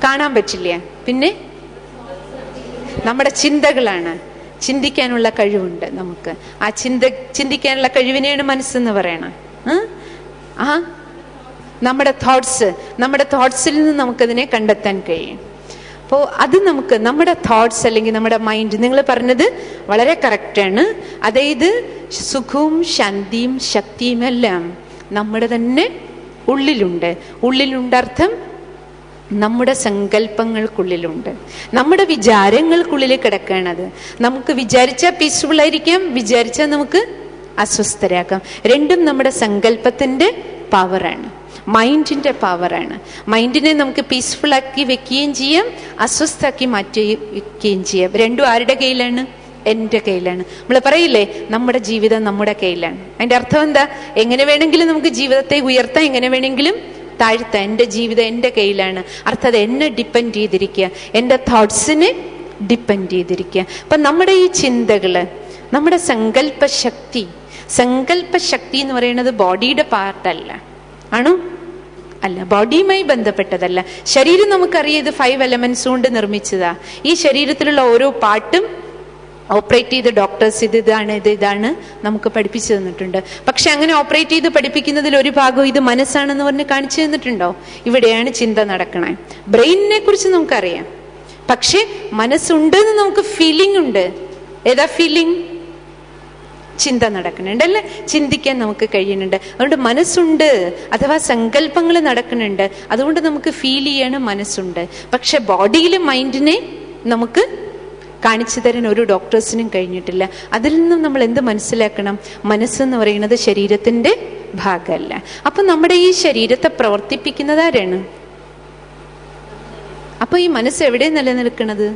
കാണാൻ പറ്റില്ല. പിന്നെ നമ്മുടെ ചിന്തകളാണ്. ചിന്തിക്കാനുള്ള കഴിവുണ്ട് നമുക്ക്. ആ ചിന്തിക്കാനുള്ള കഴിവിനെയാണ് മനസ്സെന്ന് പറയണം. നമ്മുടെ തോട്ട്സിൽ നിന്ന് നമുക്കതിനെ കണ്ടെത്താൻ കഴിയും. അപ്പോൾ അത് നമുക്ക് നമ്മുടെ തോട്ട്സ് അല്ലെങ്കിൽ നമ്മുടെ മൈൻഡ്, നിങ്ങൾ പറഞ്ഞത് വളരെ കറക്റ്റാണ്. അതായത് സുഖവും ശാന്തിയും ശക്തിയും എല്ലാം നമ്മുടെ തന്നെ ഉള്ളിലുണ്ട്. ഉള്ളിലുണ്ടർത്ഥം നമ്മുടെ സങ്കല്പങ്ങൾക്കുള്ളിലുണ്ട്, നമ്മുടെ വിചാരങ്ങൾക്കുള്ളിൽ കിടക്കണത്. നമുക്ക് വിചാരിച്ചാൽ പീസ്ഫുൾ ആയിരിക്കാം, വിചാരിച്ചാൽ നമുക്ക് അസ്വസ്ഥരാക്കാം. രണ്ടും നമ്മുടെ സങ്കല്പത്തിൻ്റെ പവറാണ്, മൈൻഡിൻ്റെ പവറാണ്. മൈൻഡിനെ നമുക്ക് പീസ്ഫുൾ ആക്കി വെക്കുകയും ചെയ്യാം, അസ്വസ്ഥാക്കി മാറ്റി വെക്കുകയും ചെയ്യാം. രണ്ടും ആരുടെ കയ്യിലാണ്? എൻ്റെ കയ്യിലാണ്. നമ്മൾ പറയില്ലേ നമ്മുടെ ജീവിതം നമ്മുടെ കയ്യിലാണ്. അതിൻ്റെ അർത്ഥം എന്താ? എങ്ങനെ വേണമെങ്കിലും നമുക്ക് ജീവിതത്തെ ഉയർത്താം, എങ്ങനെ വേണമെങ്കിലും താഴ്ത്താം. എൻ്റെ ജീവിതം എൻ്റെ കയ്യിലാണ്. അർത്ഥം എന്നെ ഡിപ്പെൻഡ് ചെയ്തിരിക്കുക, എൻ്റെ തോട്ട്സിനെ ഡിപ്പെൻഡ് ചെയ്തിരിക്കുക. അപ്പം നമ്മുടെ ഈ ചിന്തകള്, നമ്മുടെ സങ്കല്പശക്തി എന്ന് പറയുന്നത് ബോഡിയുടെ പാർട്ടല്ല. ആണോ? അല്ല, ബോഡിയുമായി ബന്ധപ്പെട്ടതല്ല. ശരീരം നമുക്കറിയാം, ഇത് 5 എലമെന്റ്സ് കൊണ്ട് നിർമ്മിച്ചതാ. ഈ ശരീരത്തിലുള്ള ഓരോ പാർട്ടും ഓപ്പറേറ്റ് ചെയ്ത് ഡോക്ടേഴ്സ് ഇതാണ് നമുക്ക് പഠിപ്പിച്ചു തന്നിട്ടുണ്ട്. പക്ഷെ അങ്ങനെ ഓപ്പറേറ്റ് ചെയ്ത് പഠിപ്പിക്കുന്നതിൽ ഒരു ഭാഗം ഇത് മനസ്സാണെന്ന് പറഞ്ഞ് കാണിച്ചു തന്നിട്ടുണ്ടോ? ഇവിടെയാണ് ചിന്ത നടക്കണേ. ബ്രെയിനിനെ കുറിച്ച് നമുക്കറിയാം, പക്ഷെ മനസ്സുണ്ടെന്ന് നമുക്ക് ഫീലിംഗ് ഉണ്ട്. ഏതാ ഫീലിംഗ്? ചിന്ത നടക്കുന്നുണ്ട് അല്ലേ? ചിന്തിക്കാൻ നമുക്ക് കഴിയുന്നുണ്ട്. അതുകൊണ്ട് മനസ്സുണ്ട്, അഥവാ സങ്കല്പങ്ങൾ നടക്കുന്നുണ്ട്. അതുകൊണ്ട് നമുക്ക് ഫീൽ ചെയ്യണം മനസ്സുണ്ട്. പക്ഷെ ബോഡിയിലെ മൈൻഡിനെ നമുക്ക് കാണിച്ചു തരാൻ ഒരു ഡോക്ടേഴ്സിനും കഴിഞ്ഞിട്ടില്ല. അതിൽ നിന്നും നമ്മൾ എന്ത് മനസ്സിലാക്കണം? മനസ്സെന്ന് പറയുന്നത് ശരീരത്തിന്റെ ഭാഗമല്ല. അപ്പൊ നമ്മുടെ ഈ ശരീരത്തെ പ്രവർത്തിപ്പിക്കുന്നത് ആരാണ്? അപ്പൊ ഈ മനസ്സ് എവിടെ നിലനിൽക്കുന്നത്?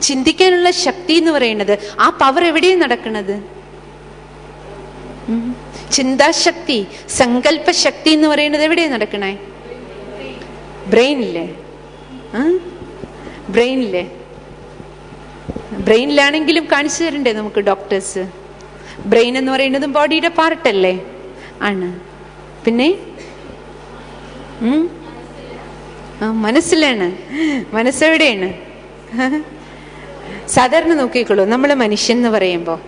ചിന്തിക്കാനുള്ള ശക്തി എന്ന് പറയുന്നത്, ആ പവർ എവിടെയാണ് നടക്കുന്നത്? ചിന്താശക്തി, സങ്കല്പശക്തി എന്ന് പറയുന്നത് എവിടെയാണ് നടക്കണേ? ബ്രെയിനില്ലേ? ബ്രെയിനിലാണെങ്കിലും കാണിച്ചു തരണ്ടേ നമുക്ക് ഡോക്ടേഴ്സ്? ബ്രെയിൻ എന്ന് പറയുന്നതും ബോഡിയുടെ പാർട്ടല്ലേ? ആണ്. പിന്നെ മനസ്സിലാണ്. മനസ്സെവിടെയാണ്? സാധാരണ നോക്കിക്കോളൂ, നമ്മൾ മനുഷ്യൻ എന്ന് പറയുമ്പോൾ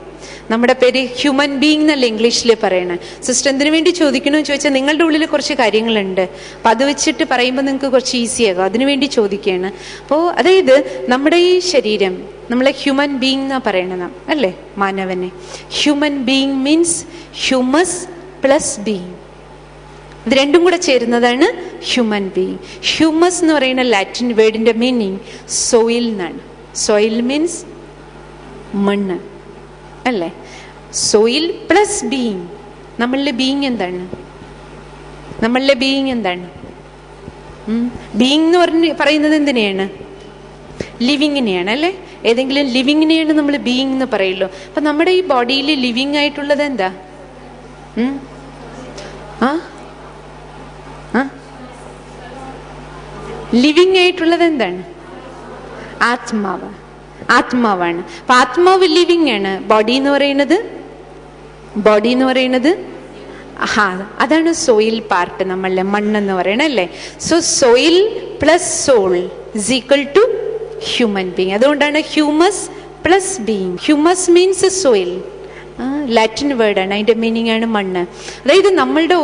നമ്മുടെ പേര് ഹ്യൂമൻ ബീങ് എന്നല്ല ഇംഗ്ലീഷിൽ പറയണേ. സിസ്റ്റർ എന്തിനു വേണ്ടി ചോദിക്കണമെന്ന് ചോദിച്ചാൽ നിങ്ങളുടെ ഉള്ളിൽ കുറച്ച് കാര്യങ്ങളുണ്ട്, അപ്പം അത് വെച്ചിട്ട് പറയുമ്പോൾ നിങ്ങൾക്ക് കുറച്ച് ഈസിയാകും, അതിനുവേണ്ടി ചോദിക്കുകയാണ്. അപ്പോൾ അതായത് നമ്മുടെ ഈ ശരീരം നമ്മളെ ഹ്യൂമൻ ബീങ് എന്നാ പറയണത് അല്ലേ? മാനവനെ. Human being means humus plus being. ഇത് രണ്ടും കൂടെ ചേരുന്നതാണ് ഹ്യൂമൻ ബീങ്. ഹ്യൂമസ് എന്ന് പറയുന്ന ലാറ്റിൻ വേർഡിന്റെ മീനിങ് സോയിൽ എന്നാണ്. സോയിൽ മീൻസ് മണ്ണ് അല്ലേ? Soil plus being. നമ്മളിലെ ബീങ് എന്താണ്? ബീങ് എന്ന് പറയുന്നത് എന്തിനെയാണ്? ലിവിങ്ങിനെയാണ് അല്ലേ? ഏതെങ്കിലും ലിവിങ്ങിനെയാണ് നമ്മൾ ബീങ് എന്ന് പറയുള്ളൂ. അപ്പൊ നമ്മുടെ ഈ ബോഡിയിൽ ലിവിങ് ആയിട്ടുള്ളത് എന്താ? ലിവിങ് ആയിട്ടുള്ളത് എന്താണ്? ആത്മാവാണ്. അപ്പൊ ആത്മാവ് ലിവിങ് ആണ്. ബോഡി എന്ന് പറയുന്നത് അതാണ് സോയിൽ പാർട്ട്, നമ്മളുടെ മണ്ണെന്ന് പറയണ അല്ലേ? So soil plus soul is equal to human being. അതുകൊണ്ടാണ് humus plus being. Humus means soil, Latin വേർഡാണ്. അതിന്റെ മീനിങ് ആണ് മണ്ണ്. അതായത് നമ്മളുടെ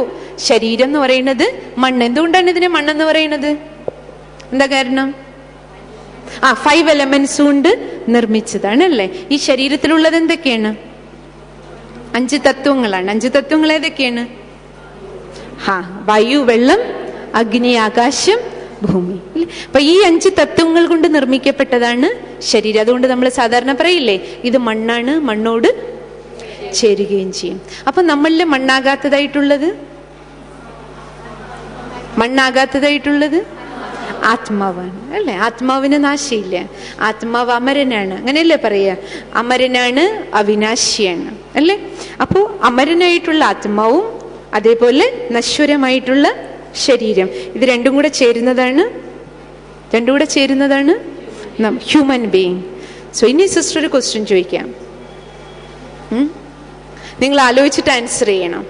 ശരീരം എന്ന് പറയുന്നത് മണ്ണ്. എന്തുകൊണ്ടാണ് ഇതിനെ മണ്ണെന്ന് പറയുന്നത്? എന്താ കാരണം? 5 എലമെന്റ്സ് കൊണ്ട് നിർമ്മിച്ചതാണ് അല്ലേ? ഈ ശരീരത്തിലുള്ളത് എന്തൊക്കെയാണ്? 5 തത്വങ്ങളാണ്. 5 തത്വങ്ങൾ ഏതൊക്കെയാണ്? വായു, വെള്ളം, അഗ്നി, ആകാശം, ഭൂമി. അപ്പൊ ഈ 5 തത്വങ്ങൾ കൊണ്ട് നിർമ്മിക്കപ്പെട്ടതാണ് ശരീരം. അതുകൊണ്ട് നമ്മൾ സാധാരണ പറയില്ലേ, ഇത് മണ്ണാണ്, മണ്ണോട് ചേരുകയും ചെയ്യും. അപ്പൊ നമ്മളിൽ മണ്ണാകാത്തതായിട്ടുള്ളത് ആത്മാവാണ് അല്ലെ? ആത്മാവിന് നാശമില്ല. ആത്മാവ് അമരനാണ്, അങ്ങനെയല്ലേ പറയാ? അമരനാണ്, അവിനാശിയാണ് അല്ലെ? അപ്പോ അമരനായിട്ടുള്ള ആത്മാവും അതേപോലെ നശ്വരമായിട്ടുള്ള ശരീരം, ഇത് രണ്ടും കൂടെ ചേരുന്നതാണ് ഹ്യൂമൻ ബീയിങ്. സോ ഇനി സിസ്റ്റർ ഒരു ക്വസ്റ്റ്യൻ ചോദിക്കാം, നിങ്ങൾ ആലോചിച്ചിട്ട് ആൻസർ ചെയ്യണം.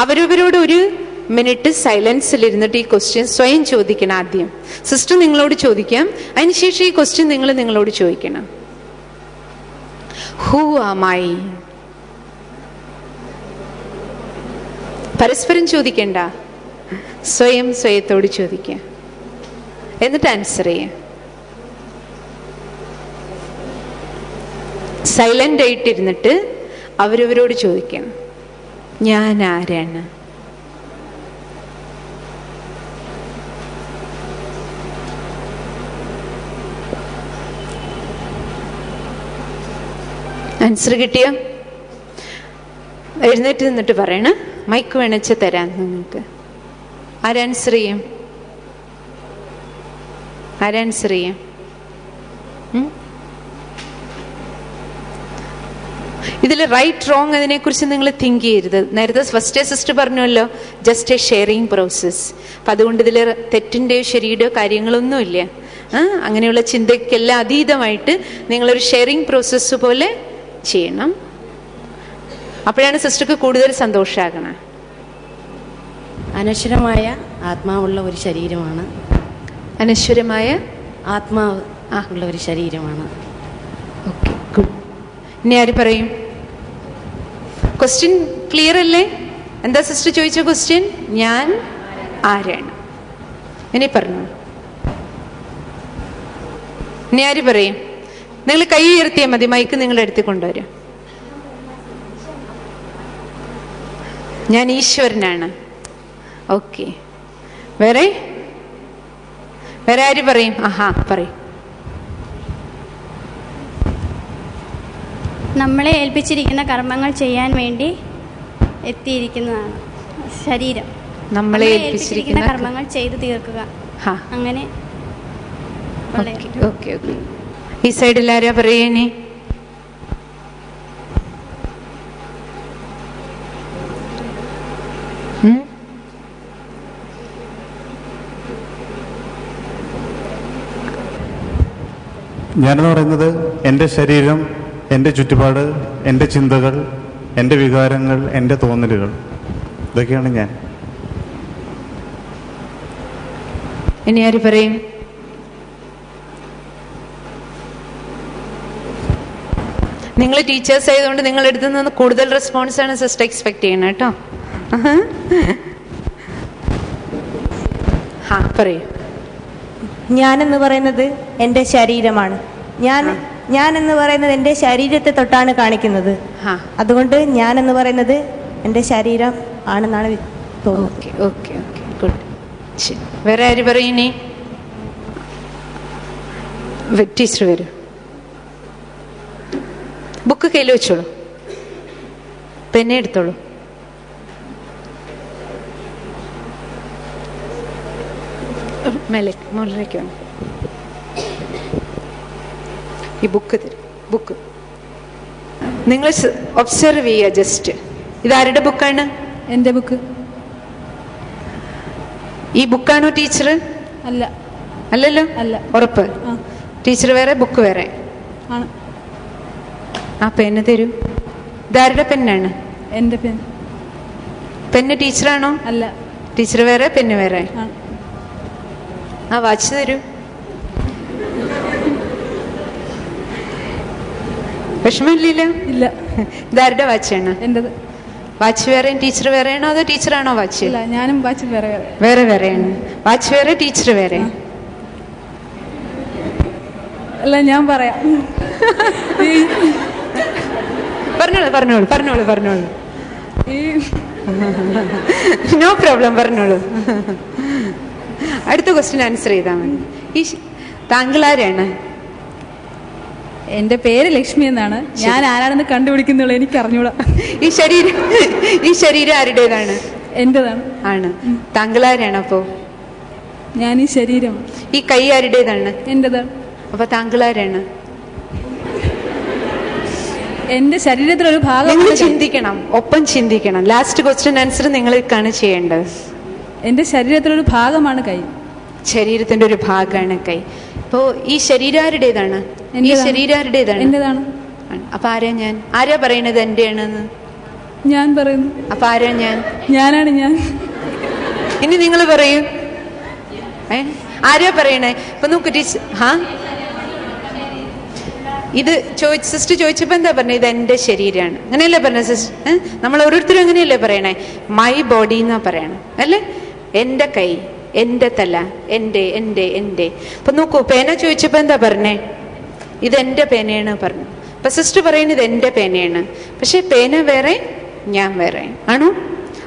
അവരവരോട് 1 മിനിറ്റ് സൈലൻസിൽ ഇരുന്നിട്ട് ഈ ക്വസ്റ്റ്യൻ സ്വയം ചോദിക്കണം. ആദ്യം സിസ്റ്റർ നിങ്ങളോട് ചോദിക്കാം, അതിനുശേഷം ഈ ക്വസ്റ്റ്യൻ നിങ്ങളോട് ചോദിക്കണം. Who am I? പരസ്പരം ചോദിക്കണ്ട, സ്വയത്തോട് ചോദിക്കുക, എന്നിട്ട് ആൻസർ ചെയ്യാം. സൈലന്റ് ആയിട്ടിരുന്നിട്ട് അവരവരോട് ചോദിക്കണം, ഞാൻ ആരാണ്? ആൻസർ കിട്ടിയോ? എഴുന്നേറ്റ് നിന്നിട്ട് പറയണ, മൈക്ക് വേണച്ച തരാം നിങ്ങൾക്ക്. ആരാൻസർ ചെയ്യും? ഇതിൽ റൈറ്റ് റോങ് അതിനെക്കുറിച്ച് നിങ്ങൾ തിങ്ക് ചെയ്യരുത്. നേരത്തെ ഫസ്റ്റ് സിസ്റ്റർ പറഞ്ഞല്ലോ, ജസ്റ്റ് എ ഷെയറിങ് പ്രോസസ്. അപ്പം അതുകൊണ്ട് ഇതിൽ തെറ്റിൻ്റെയോ ശരിയുടെയോ കാര്യങ്ങളൊന്നുമില്ല. അങ്ങനെയുള്ള ചിന്തയ്ക്കെല്ലാം അതീതമായിട്ട് നിങ്ങളൊരു ഷെയറിങ് പ്രോസസ്സ് പോലെ ചെയ്യണം. അപ്പോഴാണ് സിസ്റ്റർക്ക് കൂടുതൽ സന്തോഷമാകണം. അനശ്വരമായ ആത്മാവുള്ള ഒരു ശരീരമാണ്. അനശ്വരമായ ആത്മാവ് ഉള്ള ഒരു ശരീരമാണ്. Okay, good. ഇനി ആര് പറയും? ക്വസ്റ്റ്യൻ ക്ലിയർ അല്ലേ? എന്താ സിസ്റ്റർ ചോദിച്ച ക്വസ്റ്റ്യൻ? ഞാൻ ആരാണ്? ഇനി പറഞ്ഞു. ഇനി ആര് പറയും? നിങ്ങൾ കൈ ഉയർത്തിയാൽ മതി, മൈക്ക് നിങ്ങളുടെ അടുത്ത് കൊണ്ടുവരാം. ഞാൻ ഈശ്വരനാണ്. ഓക്കെ, വേറെ ആര് പറയും? പറയും. നമ്മളെ ഏൽപ്പിച്ചിരിക്കുന്ന കർമ്മങ്ങൾ ചെയ്യാൻ വേണ്ടി എത്തിയിരിക്കുന്നതാണ് ശരീരം. നമ്മളെ ഏൽപ്പിച്ചിരിക്കുന്ന കർമ്മങ്ങൾ ചെയ്തു തീർക്കുക. അങ്ങനെ ഓക്കെ. ഈ സൈഡിൽ ആരാ പറയണേ? ഞാനെന്ന് പറയുന്നത് എൻ്റെ ശരീരം, എൻ്റെ ചുറ്റുപാട്, എൻ്റെ ചിന്തകൾ, എൻ്റെ വികാരങ്ങൾ, എൻ്റെ തോന്നലുകൾ, ഇതൊക്കെയാണ് ഞാൻ. ഇനി ആര് പറയും? നിങ്ങൾ ടീച്ചേഴ്സ് ആയതുകൊണ്ട് നിങ്ങളുടെ അടുത്ത് നിന്ന് കൂടുതൽ റെസ്പോൺസ് ആണ് സിസ്റ്റർ എക്സ്പെക്ട് ചെയ്യണം കേട്ടോ. പറയൂ. ഞാനെന്ന് പറയുന്നത് എൻ്റെ ശരീരമാണ്. ഞാൻ എന്ന് പറയുന്നത് എൻ്റെ ശരീരത്തെ തൊട്ടാണ് കാണിക്കുന്നത്. അതുകൊണ്ട് ഞാൻ എന്ന് പറയുന്നത് എൻ്റെ ശരീരം ആണെന്നാണ് തോന്നുന്നത്. Okay, good. വേറെ ആര് പറയുന്നേ? ടീച്ചർ വരും. ബുക്ക് കയ്യിൽ വെച്ചോളൂ, പെന്നെ എടുത്തോളൂ. മുകളിലേക്ക് വേണം. ഈ ബുക്ക് തരും. ബുക്ക് നിങ്ങൾ ഒബ്സർവ് ചെയ്യുക. ജസ്റ്റ് ഇതാരുടെ ബുക്കാണ്? എൻ്റെ ബുക്ക്. ഈ ബുക്കാണോ ടീച്ചർ? അല്ലല്ലോ. ഉറപ്പ്? ടീച്ചർ വേറെ, ബുക്ക് വേറെ ആണ്. പെന്ന് തരൂ. ഇതാരുടെ പെന്നാണ്? എൻ്റെ പെൻ. പെന്ന് ടീച്ചറാണോ? അല്ല. ടീച്ചർ വേറെ, പെന്ന് വേറെ. വാച്ച് തരൂ. വിഷമമില്ല? ഇല്ല. ഇതാരുടെ വാച്ചാണ്? എന്റേത്. വാച്ച് വേറെ ടീച്ചർ വേറെയാണോ അതോ ടീച്ചറാണോ വാച്ച്? ഞാനും വാച്ച് വേറെ വേറെയാണ്. വാച്ച് വേറെ, ടീച്ചർ വേറെ. അല്ല, ഞാൻ പറയാം. പറഞ്ഞോളൂ. നോ പ്രോബ്ലം, പറഞ്ഞോളൂ. അടുത്ത ക്വസ്റ്റ്യൻ ആൻസർ ചെയ്താൽ മതി. താങ്കൾ ആരാണ്? എന്റെ പേര് ലക്ഷ്മി എന്നാണ്. ഞാൻ ആരാണെന്ന് കണ്ടുപിടിക്കുന്നുള്ളൂ, എനിക്ക് അറിഞ്ഞൂടാ. ഈ ശരീരം ആരുടേതാണ്? എന്റേതാണ്. ആണ്. താങ്കൾ ആരാണ് അപ്പോ? ഞാൻ ഈ ശരീരം. ഈ കൈ ആരുടേതാണ്? എന്റേതാണ്. അപ്പൊ താങ്കൾ ആരാണ്? എന്റെ ശരീരത്തിലൊരു ഭാഗം. നിങ്ങൾ ചിന്തിക്കണം, ഒപ്പം ചിന്തിക്കണം. ലാസ്റ്റ് ക്വസ്റ്റ്യൻ ആൻസർ നിങ്ങൾക്കാണ് ചെയ്യേണ്ടത്. എന്റെ ശരീരത്തിലൊരു ഭാഗമാണ് കൈ. ശരീരത്തിന്റെ ഒരു ഭാഗമാണ് കൈ. അപ്പോ ഈ ശരീരം ആരുടേതാണ്? ഈ ശരീരം ആരുടേതാണ്? എന്റേതാണ്. അപ്പൊ ആരാ പറയണത് എന്റെയാണെന്ന്? ഞാൻ പറയുന്നു. അപ്പൊ ആരാ ഞാൻ? ഞാനാണ് ഞാൻ. ഇനി നിങ്ങൾ പറയൂ, ആരാ പറയണേ? ഇപ്പൊ നോക്കൂ. ഇത് സിസ്റ്റർ ചോദിച്ചപ്പോ എന്താ പറഞ്ഞത്? ഇത് എന്റെ ശരീരമാണ്. അങ്ങനെയല്ലേ പറഞ്ഞ സിസ്റ്റർ? നമ്മൾ ഓരോരുത്തരും അങ്ങനെയല്ലേ പറയണേ? മൈ ബോഡി എന്നാ പറയണേ, അല്ലേ? എന്റെ കൈ, എന്റെ തല, എന്റെ എന്റെ എന്റെ. ഇപ്പൊ നോക്കൂ, പേന ചോദിച്ചപ്പോ എന്താ പറഞ്ഞേ? ഇതെന്റെ പേനയാണ് പറഞ്ഞു. ഇപ്പൊ സിസ്റ്റർ പറയുന്നത് എന്റെ പേനയാണ്. പക്ഷെ പേന വേറെ, ഞാൻ വേറെ ആണോ?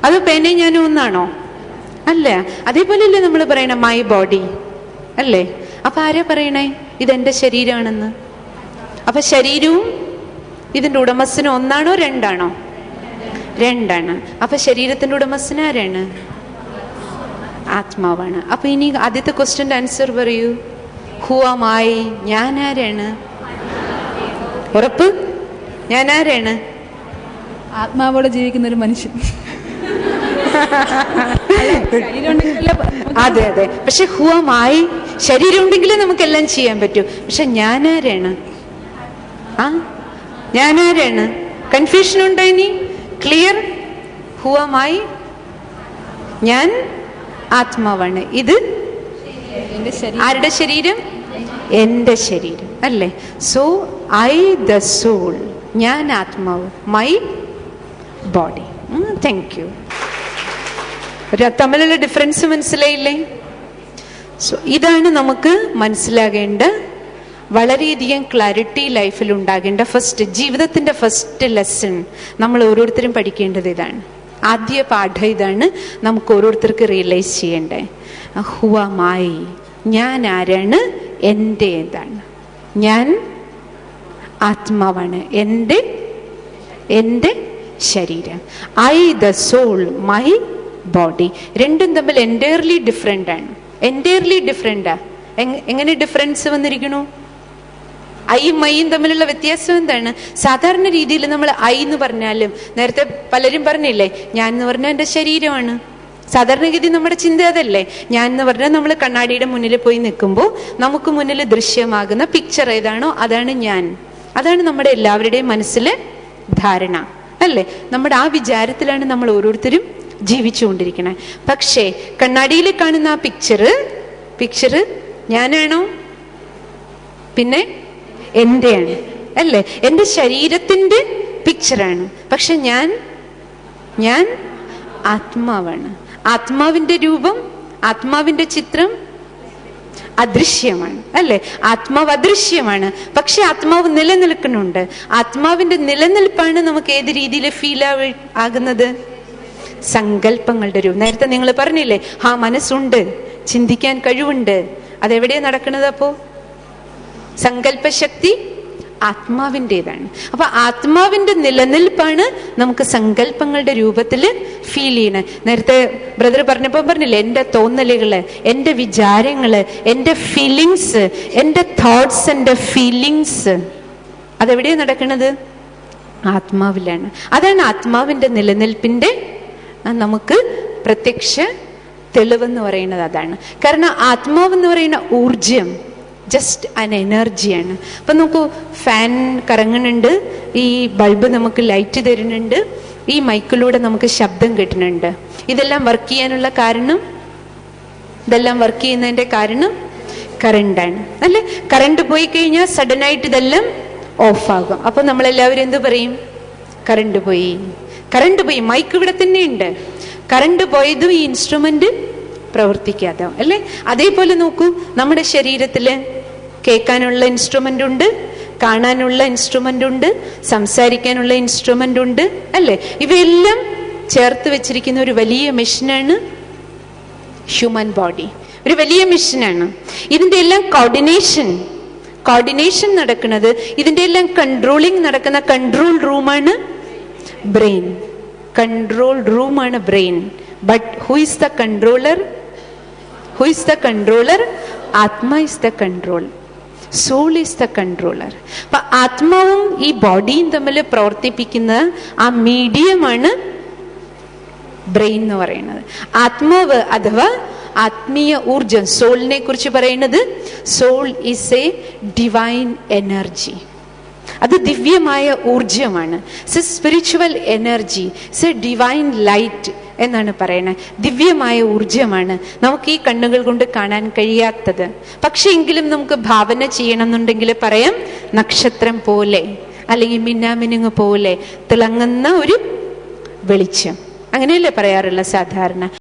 അത് പേനയും ഞാനും ഒന്നാണോ? അല്ല. അതേപോലെയല്ലേ നമ്മൾ പറയണ മൈ ബോഡി, അല്ലേ? അപ്പൊ ആരാ പറയണേ ഇതെന്റെ ശരീരമാണെന്ന്? അപ്പൊ ശരീരവും ഇതിന്റെ ഉടമസ്ഥനും ഒന്നാണോ രണ്ടാണോ? രണ്ടാണ്. അപ്പൊ ശരീരത്തിന്റെ ഉടമസ്ഥൻ ആരാണ്? ആത്മാവാണ്. അപ്പൊ ഇനി ആദ്യത്തെ ക്വസ്റ്റ്യന്റെ ആൻസർ പറയൂ. Who am I? ഞാൻ ആരാണ്? ഉറപ്പ്? ഞാൻ ആരാണ്? ആത്മാവോടെ ജീവിക്കുന്ന ഒരു മനുഷ്യൻ. അതെ അതെ. പക്ഷെ ഹു ആം ഐ? ശരീരം ഉണ്ടെങ്കിലേ നമുക്കെല്ലാം ചെയ്യാൻ പറ്റൂ. പക്ഷെ ഞാൻ ആരാണ്? ഞാൻ ആരാണ്? കൺഫ്യൂഷൻ ഉണ്ടോ? ഇനി ക്ലിയർ? Who am I? ഞാൻ ആത്മാവാണ്. ഇത് ആരുടെ ശരീരം? എന്റെ ശരീരം, അല്ലേ? സോ ഐ ദ സോൾ, ഞാൻ ആത്മാവ്, മൈ ബോഡി. Thank you. തമ്മിലുള്ള ഡിഫറൻസ് മനസ്സിലായില്ലേ? സോ ഇതാണ് നമുക്ക് മനസ്സിലാകേണ്ട, വളരെയധികം ക്ലാരിറ്റി ലൈഫിൽ ഉണ്ടാകേണ്ട ജീവിതത്തിന്റെ ഫസ്റ്റ് ലെസൺ. നമ്മൾ ഓരോരുത്തരും പഠിക്കേണ്ടത് ഇതാണ്. ആദ്യ പാഠം ഇതാണ് നമുക്ക് ഓരോരുത്തർക്ക് റിയലൈസ് ചെയ്യേണ്ടേ. Who am I? ഞാൻ ആരാണ്? എൻ്റെ ഏതാണ്? ഞാൻ ആത്മാവാണ്, എൻ്റെ ശരീരം. I the soul, my body. രണ്ടും തമ്മിൽ എൻറ്റയർലി ഡിഫറെൻ്റ് ആണ്. എൻറ്റയർലി ഡിഫറെൻ്റാ. എങ്ങനെ ഡിഫറൻസ് വന്നിരിക്കണു? ഐയും മൈയും തമ്മിലുള്ള വ്യത്യാസം എന്താണ്? സാധാരണ രീതിയിൽ നമ്മൾ ഐ എന്ന് പറഞ്ഞാലും, നേരത്തെ പലരും പറഞ്ഞില്ലേ, ഞാൻ എന്ന് പറഞ്ഞാൽ എൻ്റെ ശരീരമാണ്. സാധാരണഗതി നമ്മുടെ ചിന്ത അതല്ലേ? ഞാൻ എന്ന് പറഞ്ഞാൽ നമ്മൾ കണ്ണാടിയുടെ മുന്നിൽ പോയി നിൽക്കുമ്പോൾ നമുക്ക് മുന്നിൽ ദൃശ്യമാകുന്ന പിക്ചർ ഏതാണോ അതാണ് ഞാൻ. അതാണ് നമ്മുടെ എല്ലാവരുടെയും മനസ്സിലെ ധാരണ, അല്ലേ? നമ്മുടെ ആ വിചാരത്തിലാണ് നമ്മൾ ഓരോരുത്തരും ജീവിച്ചുകൊണ്ടിരിക്കണേ. പക്ഷേ കണ്ണാടിയിൽ കാണുന്ന ആ പിക്ചർ ഞാനാണോ? പിന്നെ എന്റെയാണ്, അല്ലേ? എൻ്റെ ശരീരത്തിന്റെ പിക്ചറാണ്. പക്ഷെ ഞാൻ ആത്മാവാണ്. ആത്മാവിന്റെ രൂപം, ആത്മാവിന്റെ ചിത്രം അദൃശ്യമാണ്, അല്ലേ? ആത്മാവ് അദൃശ്യമാണ്. പക്ഷെ ആത്മാവ് നിലനിൽക്കുന്നുണ്ട്. ആത്മാവിന്റെ നിലനിൽപ്പാണ് നമുക്ക് ഏത് രീതിയിൽ ഫീൽ ആകുന്നത്? സങ്കല്പങ്ങളുടെ രൂപം. നേരത്തെ നിങ്ങൾ പറഞ്ഞില്ലേ, മനസ്സുണ്ട്, ചിന്തിക്കാൻ കഴിവുണ്ട്. അതെവിടെയാണ് നടക്കുന്നത്? അപ്പോ സങ്കല്പശക്തി ആത്മാവിൻ്റെതാണ്. അപ്പൊ ആത്മാവിന്റെ നിലനിൽപ്പാണ് നമുക്ക് സങ്കല്പങ്ങളുടെ രൂപത്തിൽ ഫീൽ ചെയ്യണേ. നേരത്തെ ബ്രദർ പറഞ്ഞില്ലേ, എൻ്റെ തോന്നലുകള്, എൻ്റെ വിചാരങ്ങള്, എൻ്റെ ഫീലിങ്സ്, എൻ്റെ തോട്ട്സ്, എൻ്റെ ഫീലിങ്സ്, അതെവിടെയാണ് നടക്കുന്നത്? ആത്മാവിലാണ്. അതാണ് ആത്മാവിന്റെ നിലനിൽപ്പിന്റെ നമുക്ക് പ്രത്യക്ഷ തെളിവെന്ന് പറയുന്നത്. അതാണ് കാരണം ആത്മാവെന്ന് പറയുന്ന ഊർജം ജസ്റ്റ് അൻ എനർജിയാണ്. അപ്പം നോക്കൂ, ഫാൻ കറങ്ങുന്നുണ്ട്, ഈ ബൾബ് നമുക്ക് ലൈറ്റ് തരുന്നുണ്ട്, ഈ മൈക്കിലൂടെ നമുക്ക് ശബ്ദം കിട്ടുന്നുണ്ട്. ഇതെല്ലാം വർക്ക് ചെയ്യുന്നതിന്റെ കാരണം കറണ്ടാണ്, അല്ലേ? കറണ്ട് പോയി കഴിഞ്ഞാൽ സഡനായിട്ട് ഇതെല്ലാം ഓഫാകും. അപ്പൊ നമ്മളെല്ലാവരും എന്ത് പറയും? കറണ്ട് പോയി. മൈക്ക് ഇവിടെ തന്നെ ഉണ്ട്. കറണ്ട് പോയതും ഈ ഇൻസ്ട്രുമെന്റ് പ്രവർത്തിക്കാതെ, അല്ലേ? അതേപോലെ നോക്കൂ, നമ്മുടെ ശരീരത്തില് കേൾക്കാനുള്ള ഇൻസ്ട്രുമെന്റ് ഉണ്ട്, കാണാനുള്ള ഇൻസ്ട്രുമെന്റ് ഉണ്ട്, സംസാരിക്കാനുള്ള ഇൻസ്ട്രുമെന്റ് ഉണ്ട്, അല്ലേ? ഇവയെല്ലാം ചേർത്ത് വെച്ചിരിക്കുന്ന ഒരു വലിയ മെഷീനാണ് ഹ്യൂമൻ ബോഡി. ഒരു വലിയ മെഷീനാണ്. ഇതിന്റെ എല്ലാം കോർഡിനേഷൻ നടക്കുന്നത്, ഇതിന്റെ എല്ലാം കൺട്രോളിങ് നടക്കുന്ന കൺട്രോൾ റൂമാണ് ബ്രെയിൻ. കൺട്രോൾ റൂമാണ് brain. But who is the controller? ആത്മ is the control. Soul is the controller. അപ്പൊ ആത്മാവും ഈ ബോഡിയും തമ്മിൽ പ്രവർത്തിപ്പിക്കുന്ന ആ മീഡിയമാണ് ബ്രെയിൻ എന്ന് പറയുന്നത്. ആത്മാവ് അഥവാ ആത്മീയ ഊർജം, സോളിനെ കുറിച്ച് പറയുന്നത് soul is a divine energy. അത് ദിവ്യമായ ഊർജമാണ്. സ്പിരിച്വൽ എനർജി, ഡിവൈൻ ലൈറ്റ് എന്നാണ് പറയുന്നത്. ദിവ്യമായ ഊർജമാണ്, നമുക്ക് ഈ കണ്ണുകൾ കൊണ്ട് കാണാൻ കഴിയാത്തത്. പക്ഷെ എങ്കിലും നമുക്ക് ഭാവന ചെയ്യണം എന്നുണ്ടെങ്കിൽ പറയാം, നക്ഷത്രം പോലെ അല്ലെങ്കിൽ മിന്നാമിനുങ്ങ് പോലെ തിളങ്ങുന്ന ഒരു വെളിച്ചം. അങ്ങനെയല്ലേ പറയാറുള്ള സാധാരണ.